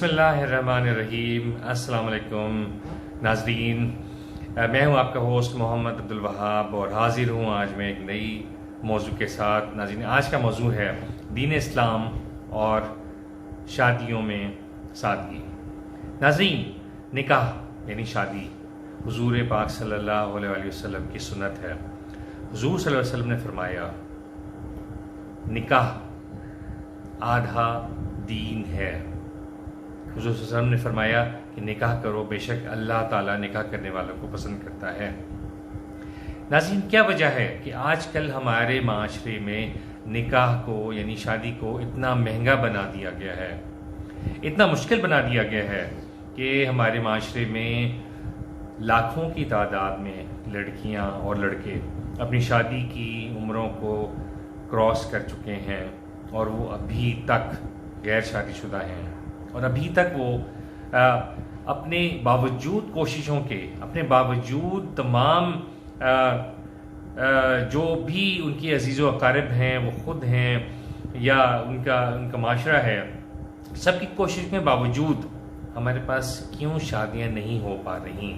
बिस्मिल्लाहिर्रहमानिर्रहीम। अस्सलाम वालेकुम नाज़रीन, मैं हूं आपका होस्ट मोहम्मद अब्दुल वहाब और हाज़िर हूं आज मैं एक नई मौजू के साथ। नाज़रीन, आज का मौजू है दीन इस्लाम और शादियों में सादगी। नाज़रीन, निकाह यानी शादी हुज़ूर पाक सल्लल्लाहु अलैहि वसल्लम की सुन्नत है। हुज़ूर सल्लल्लाहु अलैहि वसल्लम ने फरमाया, निकाह आधा दीन है। हुज़ूर सल्लल्लाहु अलैहि वसल्लम ने फरमाया कि निकाह करो, बेशक अल्लाह ताला निकाह करने वालों को पसंद करता है। नाज़रीन, क्या वजह है कि आजकल हमारे माशरे में निकाह को यानी शादी को इतना महंगा बना दिया गया है, इतना मुश्किल बना दिया गया है कि हमारे माशरे में लाखों की तादाद में लड़कियां और लड़के अपनी शादी की उम्रों को क्रॉस कर चुके हैं और वो अभी तक गैर शादीशुदा हैं और अभी तक वो अपने बावजूद कोशिशों के, अपने बावजूद तमाम जो भी उनकी अजीज़ व अकारिब हैं, वो ख़ुद हैं या उनका माशरा है, सबकी कोशिश के बावजूद हमारे पास क्यों शादियां नहीं हो पा रही,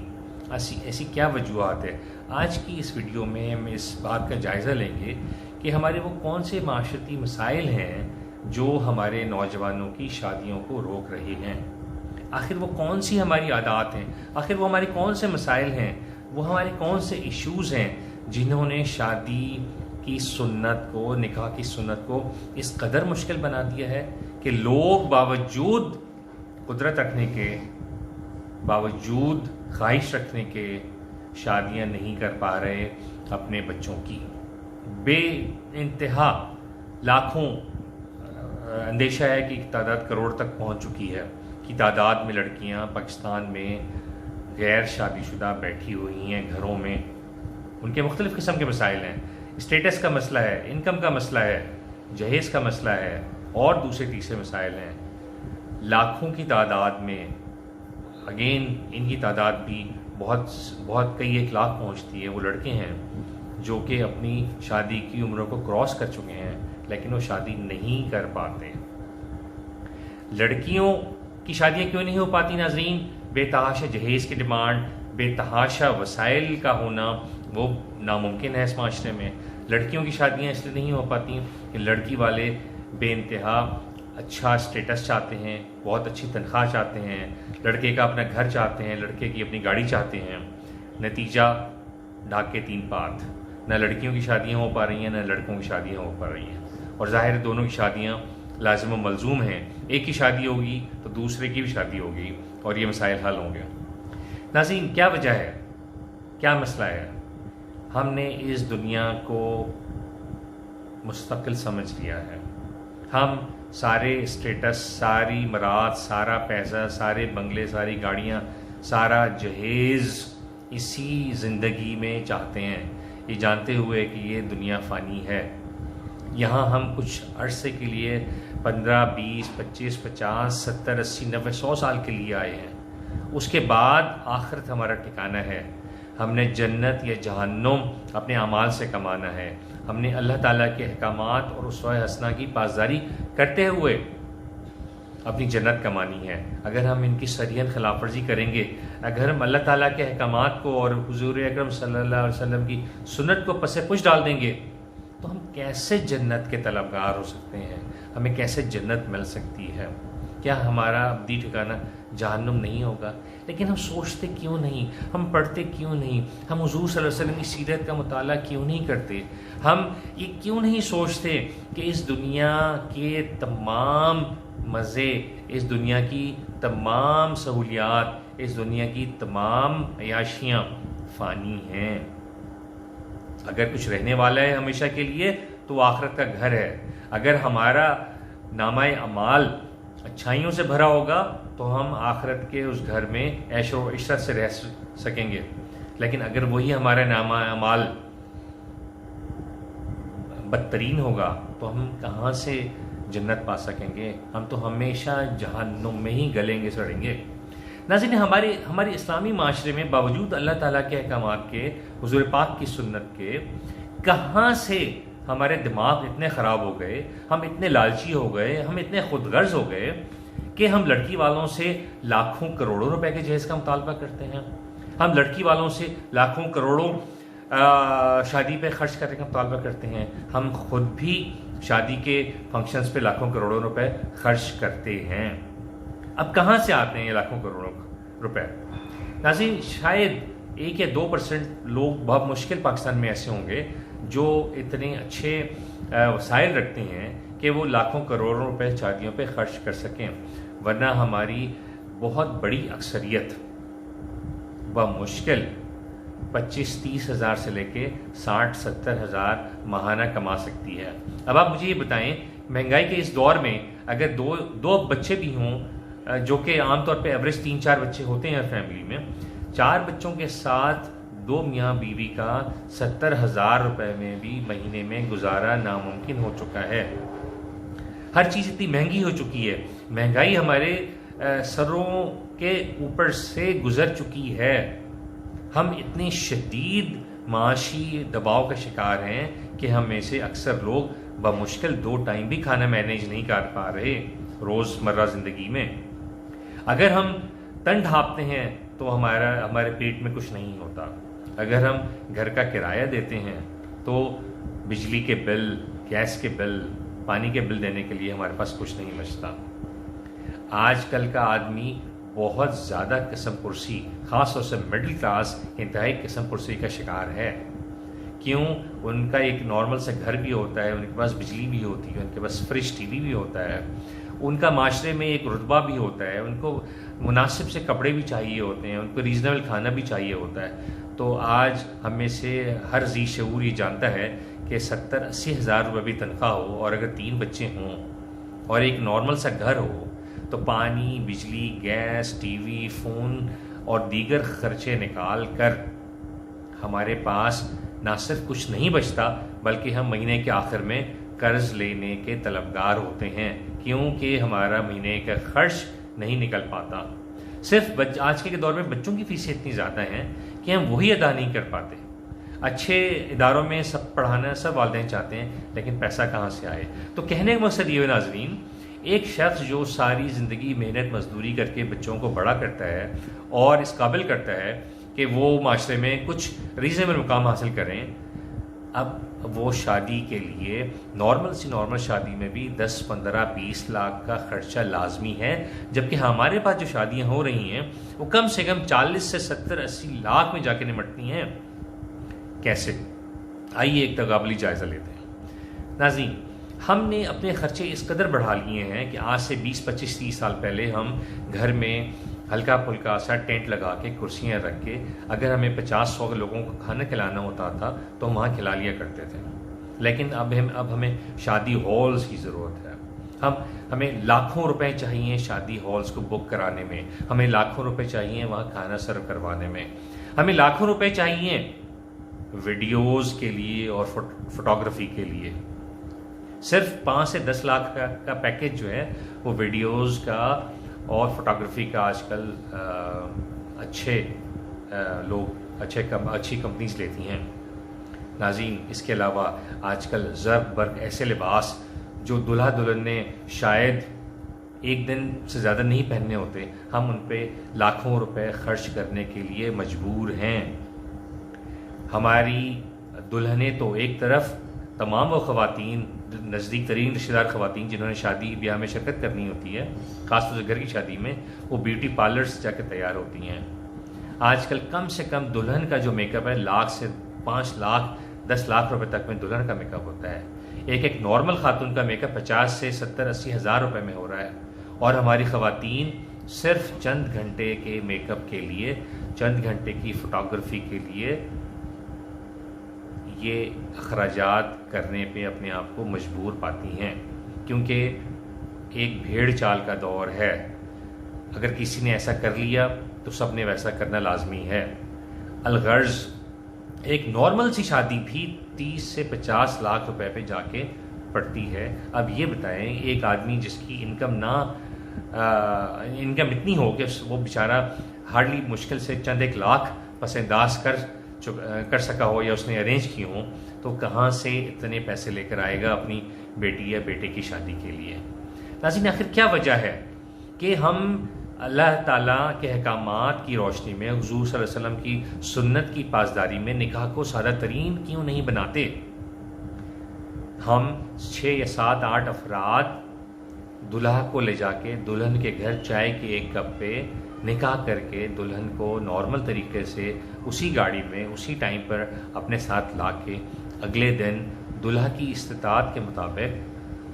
ऐसी क्या वजूहत है। आज की इस वीडियो में हम इस बात का जायज़ा लेंगे कि हमारे वो कौन से माशरती मसाइल हैं जो हमारे नौजवानों की शादियों को रोक रहे हैं। आखिर वो कौन सी हमारी आदत हैं, आखिर वो हमारे कौन से मसाइल हैं, वो हमारे कौन से इश्यूज़ हैं जिन्होंने शादी की सुन्नत को, निकाह की सुन्नत को इस कदर मुश्किल बना दिया है कि लोग बावजूद कुदरत रखने के, बावजूद ख्वाहिश रखने के शादियां नहीं कर पा रहे अपने बच्चों की। बे इंतहा लाखों अंदेशा है कि तादाद करोड़ तक पहुंच चुकी है कि तादाद में लड़कियां पाकिस्तान में गैर शादीशुदा बैठी हुई हैं घरों में। उनके मुख्तलिफ़ किस्म के मसाइल हैं, स्टेटस का मसला है, इनकम का मसला है, जहेज़ का मसला है और दूसरे तीसरे मसाइल हैं। लाखों की तादाद में, अगेन इनकी तादाद भी बहुत कई 1 लाख पहुंचती है। वो लड़के हैं जो कि अपनी शादी की उम्रों को क्रॉस कर चुके हैं लेकिन वो शादी नहीं कर पाते। लड़कियों की शादियां क्यों नहीं हो पाती नाज़रीन? बेतहाशा जहेज़ की डिमांड, बेतहाशा वसाइल का होना वो नामुमकिन है इस माशरे में। लड़कियों की शादियां इसलिए नहीं हो पाती कि लड़की वाले बेइंतहा अच्छा स्टेटस चाहते हैं, बहुत अच्छी तनख्वाह चाहते हैं, लड़के का अपना घर चाहते हैं, लड़के की अपनी गाड़ी चाहते हैं। नतीजा ढाक के 3 पात, न लड़कियों की शादियां हो पा रही हैं न लड़कों की शादियां हो पा रही हैं। और ज़ाहिर है दोनों की शादियां लाजिम व मलजूम हैं। एक की शादी होगी तो दूसरे की भी शादी होगी और ये मसाइल हल होंगे। नाज़रीन, क्या वजह है, क्या मसला है? हमने इस दुनिया को मुस्तकिल समझ लिया है। हम सारे स्टेटस, सारी मरात, सारा पैसा, सारे बंगले, सारी गाड़ियाँ, सारा जहेज़ इसी ज़िंदगी में चाहते हैं, ये जानते हुए कि ये दुनिया फ़ानी है। यहाँ हम कुछ अरसे के लिए 15, 20, 25, 50, 70, 80, 90, 100 साल के लिए आए हैं। उसके बाद आखिरत हमारा ठिकाना है। हमने जन्नत या जहन्नुम अपने अमाल से कमाना है। हमने अल्लाह ताला के अहकामात और उसवा हसना की पासदारी करते हुए अपनी जन्नत कमानी है। अगर हम इनकी सरियत खिलाफ वर्जी करेंगे, अगर हम अल्लाह ताला के अहकामात को और हुजूर अकरम सल्लल्लाहु अलैहि वसल्लम की सुन्नत को पसे पुश डाल देंगे तो हम कैसे जन्नत के तलबगार हो सकते हैं? हमें कैसे जन्नत मिल सकती है? क्या हमारा अब्दी ठिकाना जहन्नुम नहीं होगा? लेकिन हम सोचते क्यों नहीं, हम पढ़ते क्यों नहीं, हम हुजूर सल्लल्लाहु अलैहि वसल्लम की सीरत का मुताला क्यों नहीं करते? हम ये क्यों नहीं सोचते कि इस दुनिया के तमाम मज़े, इस दुनिया की तमाम सहूलियात, इस दुनिया की तमाम अयाशियाँ फ़ानी हैं। अगर कुछ रहने वाला है हमेशा के लिए तो आखिरत का घर है। अगर हमारा नामाए अमाल अच्छाइयों से भरा होगा तो हम आखिरत के उस घर में ऐशो व इशरत से रह सकेंगे। लेकिन अगर वही हमारा नामाए अमाल बदतरीन होगा तो हम कहाँ से जन्नत पा सकेंगे? हम तो हमेशा जहन्नुम में ही गलेंगे, सड़ेंगे। नाज़रीन, हमारे इस्लामी माशरे में बावजूद अल्लाह ताला के अहकामात के, हुजूर पाक की सुन्नत के, कहाँ से हमारे दिमाग इतने ख़राब हो गए, हम इतने लालची हो गए, हम इतने खुदगर्ज हो गए कि हम लड़की वालों से लाखों करोड़ों रुपए के जहेज का मुतालबा करते हैं, हम लड़की वालों से लाखों करोड़ों शादी पे खर्च करने का मुतालबा करते हैं, हम खुद भी शादी के फंक्शंस पे लाखों करोड़ों रुपए खर्च करते हैं। अब कहाँ से आते हैं ये लाखों करोड़ों रुपए? नाज़रीन, शायद 1 या 2% लोग बहुत मुश्किल पाकिस्तान में ऐसे होंगे जो इतने अच्छे वसाइल रखते हैं कि वो लाखों करोड़ों रुपए शादियों पे खर्च कर सकें, वरना हमारी बहुत बड़ी अक्सरियत बमुश्किल 25-30 हज़ार से लेके 60-70 हज़ार माहाना कमा सकती है। अब आप मुझे ये बताएं, महंगाई के इस दौर में अगर दो बच्चे भी हों, जो कि आमतौर पे एवरेज 3-4 बच्चे होते हैं फैमिली में, 4 बच्चों के साथ 2 मियाँ बीवी का 70 हज़ार रुपये में भी महीने में गुजारा नामुमकिन हो चुका है। हर चीज़ इतनी महंगी हो चुकी है, महंगाई हमारे सरों के ऊपर से गुजर चुकी है। हम इतने शदीद माशी दबाव का शिकार हैं कि हम में से अक्सर लोग बमुश्किल 2 टाइम भी खाना मैनेज नहीं कर पा रहे रोज़मर्रा ज़िंदगी में। अगर हम तन ढाँपते हैं तो हमारे पेट में कुछ नहीं होता। अगर हम घर का किराया देते हैं तो बिजली के बिल, गैस के बिल, पानी के बिल देने के लिए हमारे पास कुछ नहीं बचता। आजकल का आदमी बहुत ज़्यादा किस्म पुरसी, ख़ास तौर से मिडिल क्लास, इंतहाई किस्म पुरसी का शिकार है। क्यों? उनका एक नॉर्मल सा घर भी होता है, उनके पास बिजली भी होती है, उनके पास फ्रिज टीवी भी होता है, उनका माशरे में एक रुतबा भी होता है, उनको मुनासिब से कपड़े भी चाहिए होते हैं, उनको रीज़नेबल खाना भी चाहिए होता है। तो आज हम में से हर जी शऊर ये जानता है कि 70-80 हज़ार रुपये भी तनख्वाह हो और अगर 3 बच्चे हों और एक नॉर्मल सा घर हो तो पानी, बिजली, गैस, टीवी, फ़ोन और दीगर खर्चे निकाल कर हमारे पास ना सिर्फ कुछ नहीं बचता बल्कि हम महीने के आखिर में कर्ज लेने के तलबगार होते हैं, क्योंकि हमारा महीने का खर्च नहीं निकल पाता। सिर्फ आज के दौर में बच्चों की फीसें इतनी ज़्यादा हैं कि हम वही अदा नहीं कर पाते। अच्छे इदारों में सब पढ़ाना सब वालिदैन चाहते हैं, लेकिन पैसा कहाँ से आए? तो कहने का मकसद ये है नाज़रीन, एक शख्स जो सारी ज़िंदगी मेहनत मजदूरी करके बच्चों को बड़ा करता है और इस काबिल करता है कि वो माशरे में कुछ रीज़नेबल मुकाम हासिल करें, अब वो शादी के लिए नॉर्मल शादी में भी 10-15-20 लाख का खर्चा लाजमी है, जबकि हमारे पास जो शादियां हो रही हैं वो कम से कम 40 से 70-80 लाख में जाके निपटती हैं। कैसे? आइए एक तकाबली जायज़ा लेते हैं। नाज़रीन, हमने अपने खर्चे इस कदर बढ़ा लिए हैं कि आज से 20-25-30 साल पहले हम घर में हल्का फुल्का सा टेंट लगा के, कुर्सियाँ रख के, अगर हमें 50-100 लोगों को खाना खिलाना होता था तो हम वहाँ खिला लिया करते थे। लेकिन अब हमें शादी हॉल्स की ज़रूरत है। हमें लाखों रुपए चाहिए शादी हॉल्स को बुक कराने में, हमें लाखों रुपए चाहिए वहाँ खाना सर्व करवाने में, हमें लाखों रुपए चाहिए वीडियोज़ के लिए और फोटोग्राफी के लिए। सिर्फ 5 से 10 लाख का पैकेज जो है वो वीडियोज़ का और फोटोग्राफी का आजकल अच्छी कंपनीज लेती हैं। नाज़रीन, इसके अलावा आजकल ज़र्ब बर्ग ऐसे लिबास जो दुल्हा दुल्हन ने शायद एक दिन से ज़्यादा नहीं पहनने होते, हम उन पे लाखों रुपए खर्च करने के लिए मजबूर हैं। हमारी दुल्हनें तो एक तरफ, तमाम वो ख़वातीन, नज़दीक तरीन रिश्तेदार ख़वातीन जिन्होंने शादी ब्याह में शिरकत करनी होती है, ख़ासतौर से घर की शादी में, वो ब्यूटी पार्लर्स जाकर तैयार होती हैं। आजकल कम से कम दुल्हन का जो मेकअप है 1 लाख से 5 लाख 10 लाख रुपए तक में दुल्हन का मेकअप होता है। एक नॉर्मल खातून का मेकअप 50 से 70-80 हज़ार रुपये में हो रहा है, और हमारी ख़वातीन सिर्फ चंद घंटे के मेकअप के लिए, चंद घंटे की फ़ोटोग्राफी के लिए ये अखराजात करने पे अपने आप को मजबूर पाती हैं, क्योंकि एक भेड़ चाल का दौर है। अगर किसी ने ऐसा कर लिया तो सब ने वैसा करना लाजमी है। अलगर्ज एक नॉर्मल सी शादी भी 30 से 50 लाख रुपए पे जाके पड़ती है। अब ये बताएं, एक आदमी जिसकी इनकम इतनी हो कि वो बेचारा हार्डली मुश्किल से चंद 1 लाख पसंदाज कर सका हो या उसने अरेंज की हो, तो कहाँ से इतने पैसे लेकर आएगा अपनी बेटी या बेटे की शादी के लिए? नाज़रीन, आखिर क्या वजह है कि हम अल्लाह ताला के अहकामात की रोशनी में, हुज़ूर सल्लल्लाहु अलैहि वसल्लम की सुन्नत की पासदारी में निकाह को सादा तरीन क्यों नहीं बनाते। हम 6 या 7 8 अफराद दुल्हा को ले जाके दुल्हन के घर चाय के एक कप पे निकाह करके दुल्हन को नॉर्मल तरीके से उसी गाड़ी में उसी टाइम पर अपने साथ ला के अगले दिन दुल्हा की इस्तिताअत के मुताबिक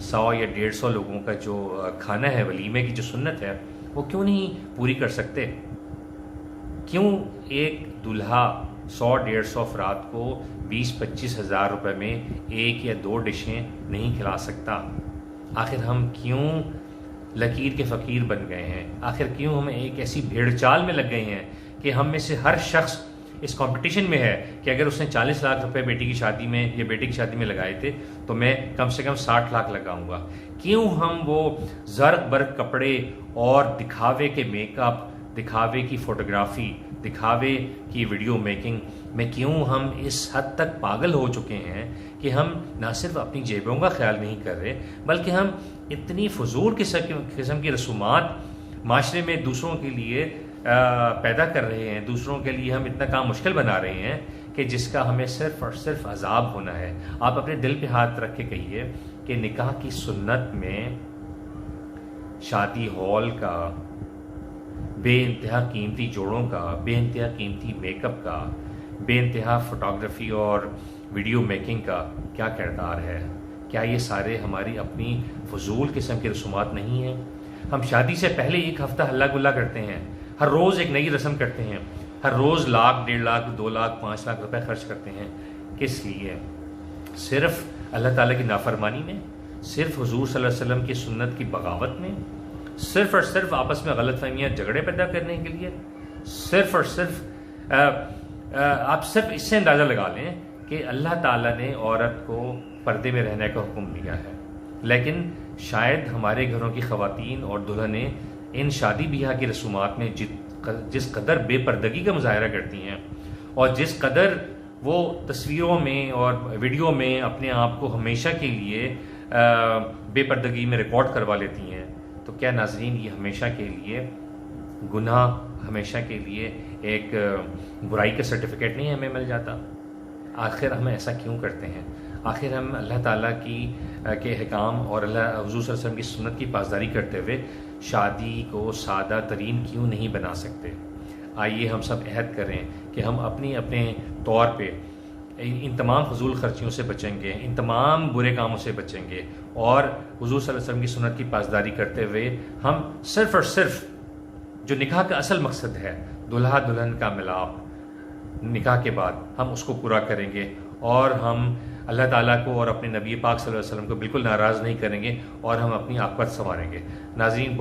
100 या 150 लोगों का जो खाना है, वलीमे की जो सुन्नत है, वो क्यों नहीं पूरी कर सकते। क्यों एक दूल्हा 100-150 अफराद को 20-25 हज़ार रुपये में 1 या 2 डिशें नहीं खिला सकता। आखिर हम क्यों लकीर के फ़कीर बन गए हैं। आखिर क्यों हम एक ऐसी भेड़चाल में लग गए हैं कि हम में से हर शख्स इस कंपटीशन में है कि अगर उसने 40 लाख रुपए बेटी की शादी में या बेटे की शादी में लगाए थे तो मैं कम से कम 60 लाख लगाऊंगा। क्यों हम वो ज़र्क बर्क कपड़े और दिखावे के मेकअप, दिखावे की फ़ोटोग्राफ़ी, दिखावे की वीडियो मेकिंग में क्यों हम इस हद तक पागल हो चुके हैं कि हम ना सिर्फ अपनी जेबों का ख्याल नहीं कर रहे, बल्कि हम इतनी फजूल किस्म की रसूमात माशरे में दूसरों के लिए पैदा कर रहे हैं, दूसरों के लिए हम इतना काम मुश्किल बना रहे हैं कि जिसका हमें सिर्फ और सिर्फ अजाब होना है। आप अपने दिल पे हाथ रख के कहिए कि निकाह की सुन्नत में शादी हॉल का, बेइंतहा कीमती जोड़ों का, बेइंतहा कीमती मेकअप का, बेइंतहा फोटोग्राफी और वीडियो मेकिंग का क्या किरदार है। क्या ये सारे हमारी अपनी फजूल किस्म की रसूमात नहीं हैं। हम शादी से पहले 1 हफ्ता हल्ला गुल्ला करते हैं, हर रोज़ एक नई रस्म करते हैं, हर रोज़ लाख, 1.5 लाख, 2 लाख, 5 लाख रुपए खर्च करते हैं। किस लिए? सिर्फ अल्लाह ताला की नाफरमानी में, सिर्फ हुजूर सल्लल्लाहु अलैहि वसल्लम की सुन्नत की बगावत में, सिर्फ और सिर्फ आपस में गलत फहमियाँ, झगड़े पैदा करने के लिए, सिर्फ और सिर्फ आप सिर्फ इससे अंदाज़ा लगा लें कि अल्लाह ताला ने औरत को पर्दे में रहने का हुक्म दिया है, लेकिन शायद हमारे घरों की ख़वातीन और दुल्हनें इन शादी ब्याह की रसूमात में जिस कदर बेपर्दगी का मुजाहरा करती हैं और जिस कदर वो तस्वीरों में और वीडियो में अपने आप को हमेशा के लिए बेपर्दगी में रिकॉर्ड करवा लेती हैं, तो क्या नाज़रीन ये हमेशा के लिए गुनाह, हमेशा के लिए एक बुराई का सर्टिफिकेट नहीं हमें मिल जाता। आखिर हम ऐसा क्यों करते हैं? आखिर हम अल्लाह ताला के अहकाम और अल्लाह हुज़ूर सल्लल्लाहु अलैहि वसल्लम की सुन्नत की पासदारी करते हुए शादी को सादा तरीन क्यों नहीं बना सकते। आइए हम सब अहद करें कि हम अपने तौर पे इन तमाम फजूल खर्चियों से बचेंगे, इन तमाम बुरे कामों से बचेंगे और हुज़ूर सल्लल्लाहु अलैहि वसल्लम की सुन्नत की पासदारी करते हुए हम सिर्फ़ और सिर्फ जो निकाह का असल मकसद है, दुल्हा दुल्हन का मिलाप, निकाह के बाद हम उसको पूरा करेंगे और हम अल्लाह ताला को और अपने नबी पाक सल्लल्लाहु अलैहि वसल्लम को बिल्कुल नाराज़ नहीं करेंगे और हम अपनी आक़िबत संवारेंगे। नाज़रीन,